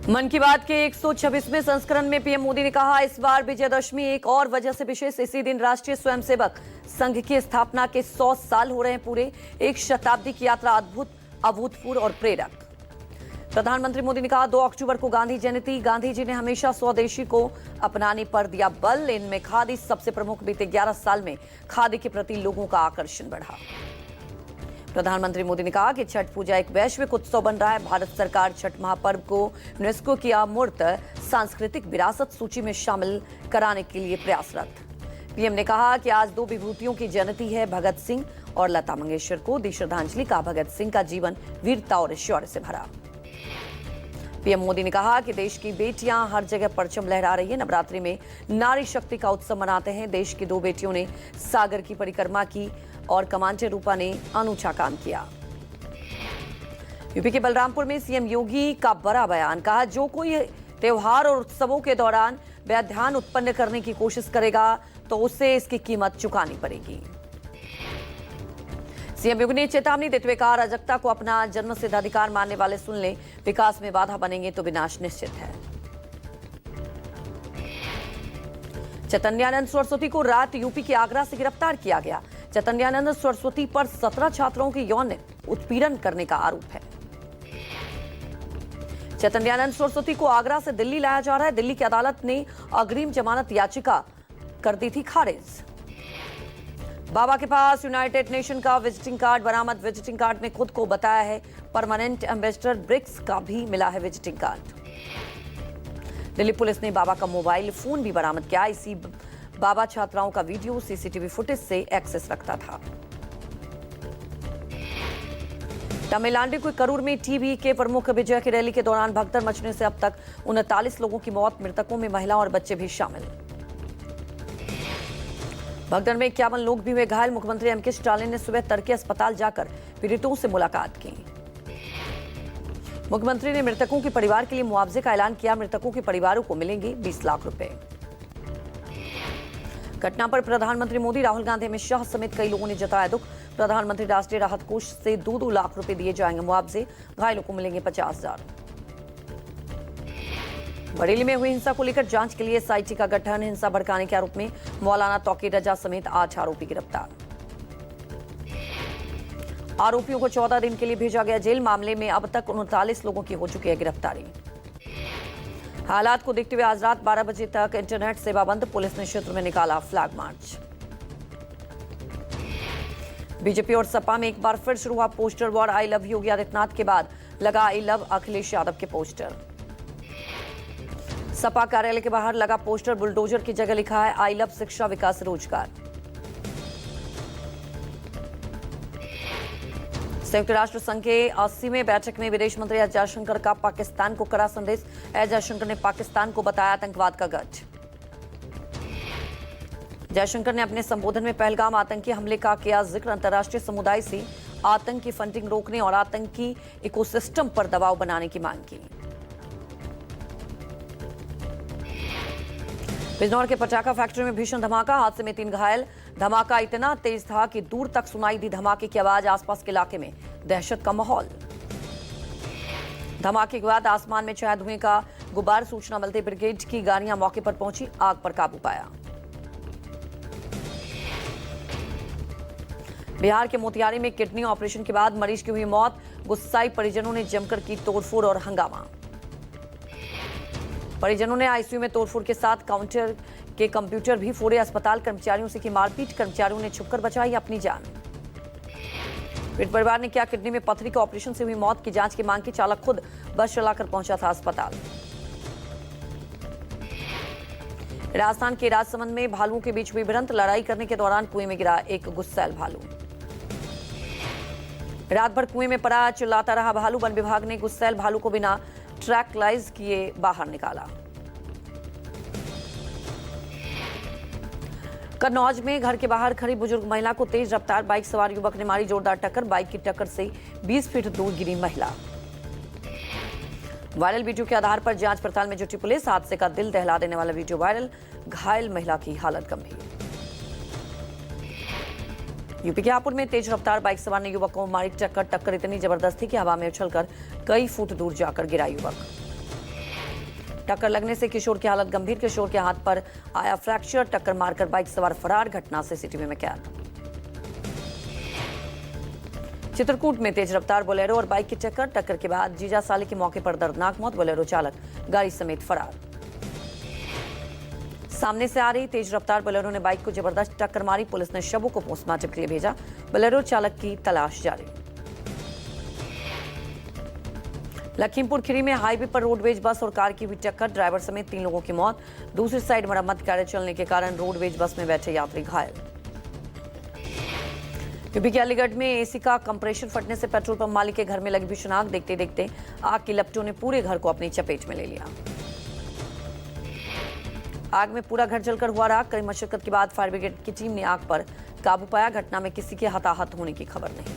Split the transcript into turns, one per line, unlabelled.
मन की बात के 126वें संस्करण में पीएम मोदी ने कहा, इस बार विजयदशमी एक और वजह से विशेष। इसी दिन राष्ट्रीय स्वयंसेवक संघ की स्थापना के 100 साल हो रहे हैं पूरे। एक शताब्दी की यात्रा अद्भुत, अभूतपूर्व और प्रेरक। प्रधानमंत्री मोदी ने कहा, 2 अक्टूबर को गांधी जयंती। गांधी जी ने हमेशा स्वदेशी को अपनाने पर दिया बल। इनमें खादी सबसे प्रमुख। बीते 11 साल में खादी के प्रति लोगों का आकर्षण बढ़ा। प्रधानमंत्री मोदी ने कहा कि छठ पूजा एक वैश्विक उत्सव बन रहा है। भारत सरकार छठ महापर्व को यूनेस्को की अमूर्त सांस्कृतिक विरासत सूची में शामिल कराने के लिए प्रयासरत। पीएम ने कहा कि आज 2 विभूतियों की जयंती है, भगत सिंह और लता मंगेशकर को दी श्रद्धांजलि। का भगत सिंह का जीवन वीरता और शौर्य से भरा। पीएम मोदी ने कहा कि देश की बेटियां हर जगह परचम लहरा रही है। नवरात्रि में नारी शक्ति का उत्सव मनाते हैं। देश की 2 बेटियों ने सागर की परिक्रमा की और कमांडर रूपा ने अनूठा काम किया। यूपी के बलरामपुर में सीएम योगी का बड़ा बयान। कहा, जो कोई त्योहार और उत्सवों के दौरान व्यवधान उत्पन्न करने की कोशिश करेगा तो उसे इसकी कीमत चुकानी पड़ेगी। सीएम योगी ने चेतावनी देते हुए कहा, अराजकता को अपना जन्मसिद्ध अधिकार मानने वाले सुन लें, विकास में बाधा बनेंगे तो विनाश निश्चित है। चैतन्यानंद सरस्वती को रात यूपी के आगरा से गिरफ्तार किया गया। चैतन्यानंद सरस्वती पर 17 छात्रों की यौन उत्पीड़न करने का आरोप है। चैतन्यानंद सरस्वती को आगरा से दिल्ली लाया जा रहा है। दिल्ली की अदालत ने अग्रिम जमानत याचिका कर दी थी खारिज। बाबा के पास यूनाइटेड नेशन का विजिटिंग कार्ड बरामद। विजिटिंग कार्ड में खुद को बताया है परमानेंट एम्बेसडर। ब्रिक्स का भी मिला है विजिटिंग कार्ड। दिल्ली पुलिस ने बाबा का मोबाइल फोन भी बरामद किया। इसी बाबा छात्राओं का वीडियो सीसीटीवी फुटेज से एक्सेस रखता था। तमिलनाडु के करूर में टीबी के प्रमुख विजय की रैली के दौरान भगदड़ मचने से अब तक 39 लोगों की मौत। मृतकों में महिला और बच्चे भी शामिल। भगदड़ में 51 लोग भी हुए घायल। मुख्यमंत्री एमके स्टालिन ने सुबह तड़के अस्पताल जाकर पीड़ितों से मुलाकात की। मुख्यमंत्री ने मृतकों के परिवार के लिए मुआवजे का ऐलान किया। मृतकों के परिवारों को मिलेंगे 20 लाख रुपए। घटना पर प्रधानमंत्री मोदी, राहुल गांधी, अमित शाह समेत कई लोगों ने जताया दुख। प्रधानमंत्री राष्ट्रीय राहत कोष से 2-2 लाख रुपए दिए जाएंगे मुआवजे। घायलों को मिलेंगे 50,000। बरेली में हुई हिंसा को लेकर जांच के लिए एसआईटी का गठन। हिंसा भड़काने के आरोप में मौलाना तौकीर रजा समेत 8 आरोपी गिरफ्तार। आरोपियों को 14 दिन के लिए भेजा गया जेल। मामले में अब तक 39 लोगों की हो चुकी है गिरफ्तारी। हालात को देखते हुए आज रात 12 बजे तक इंटरनेट सेवा बंद। पुलिस ने क्षेत्र में निकाला फ्लैग मार्च। बीजेपी और सपा में एक बार फिर शुरू हुआ poster war. I love Yogi Adityanath के बाद लगा आई लव अखिलेश यादव के पोस्टर। सपा कार्यालय के बाहर लगा पोस्टर बुलडोजर की जगह लिखा है आई लव शिक्षा, विकास, रोजगार। संयुक्त राष्ट्र संघ के 80वें बैठक में विदेश मंत्री एस जयशंकर का पाकिस्तान को कड़ा संदेश। एस जयशंकर ने पाकिस्तान को बताया आतंकवाद का गढ़। जयशंकर ने अपने संबोधन में पहलगाम आतंकी हमले का किया जिक्र। अंतर्राष्ट्रीय समुदाय से आतंक की फंडिंग रोकने और आतंकी इकोसिस्टम पर दबाव बनाने की मांग की। बिजनौर के पटाखा फैक्ट्री में भीषण धमाका। हादसे में 3 घायल। धमाका इतना तेज था कि दूर तक सुनाई दी धमाके की आवाज। आसपास के इलाके में दहशत का माहौल। धमाके के बाद आसमान में छाया धुएं का गुब्बार। सूचना मिलते ब्रिगेड की गाड़ियां मौके पर पहुंची, आग पर काबू पाया। बिहार के मोतिहारी में किडनी ऑपरेशन के बाद मरीज की हुई मौत। गुस्साई परिजनों ने जमकर की तोड़फोड़ और हंगामा। परिजनों ने आईसीयू में तोड़फोड़ के साथ काउंटर के कंप्यूटर भी फोड़े। अस्पताल कर्मचारियों से की मारपीट। कर्मचारियों ने छुपकर बचाई अपनी जान। पीड़ित परिवार ने किया किडनी में पथरी के ऑपरेशन से हुई मौत की जांच की मांग की। चालक खुद बस चलाकर पहुंचा था अस्पताल। राजस्थान के राजसमंद में भालुओं के बीच हुई भिड़ंत। लड़ाई करने के दौरान कुएं में गिरा एक गुस्सैल भालू। रात भर कुएं में पड़ा चिल्लाता रहा भालू। वन विभाग ने गुस्सैल भालू को बिना ट्रैकलाइज किए बाहर निकाला। कन्नौज में घर के बाहर खड़ी बुजुर्ग महिला को तेज रफ्तार बाइक सवार युवक ने मारी जोरदार टक्कर। बाइक की टक्कर से 20 फीट दूर गिरी महिला। वायरल वीडियो के आधार पर जांच पड़ताल में जुटी पुलिस। हादसे का दिल दहला देने वाला वीडियो वायरल। घायल महिला की हालत गंभीर। यूपी के हापुड़ में तेज रफ्तार बाइक सवार ने युवक को मारी टक्कर। टक्कर इतनी जबरदस्त थी कि हवा में उछलकर कई फुट दूर जाकर गिरा युवक। टक्कर लगने से किशोर की हालत गंभीर। किशोर के हाथ पर आया फ्रैक्चर। टक्कर मारकर बाइक सवार फरार। घटना सीसीटीवी में कैद। चित्रकूट में तेज रफ्तार बोलेरो और बाइक की टक्कर के बाद जीजा साले की मौके पर दर्दनाक मौत। बोलेरो चालक गाड़ी समेत फरार। सामने से आ रही तेज रफ्तार बोलेरो ने बाइक को जबरदस्त टक्कर मारी। पुलिस ने शवों को पोस्टमार्टम के लिए भेजा। बोलेरो चालक की तलाश जारी। लखीमपुर खीरी में हाईवे पर रोडवेज बस और कार की हुई टक्कर। ड्राइवर समेत 3 लोगों की मौत। दूसरी साइड मरम्मत कार्य चलने के कारण रोडवेज बस में बैठे यात्री घायल। यूपी के अलीगढ़ में एसी का कंप्रेसर फटने से पेट्रोल पंप मालिक के घर में लगी भीषण आग। देखते देखते आग की लपटों ने पूरे घर को अपनी चपेट में ले लिया। आग में पूरा घर जलकर हुआ राख। कड़ी मशक्कत के बाद फायर ब्रिगेड की टीम ने आग पर काबू पाया। घटना में किसी के हताहत होने की खबर नहीं।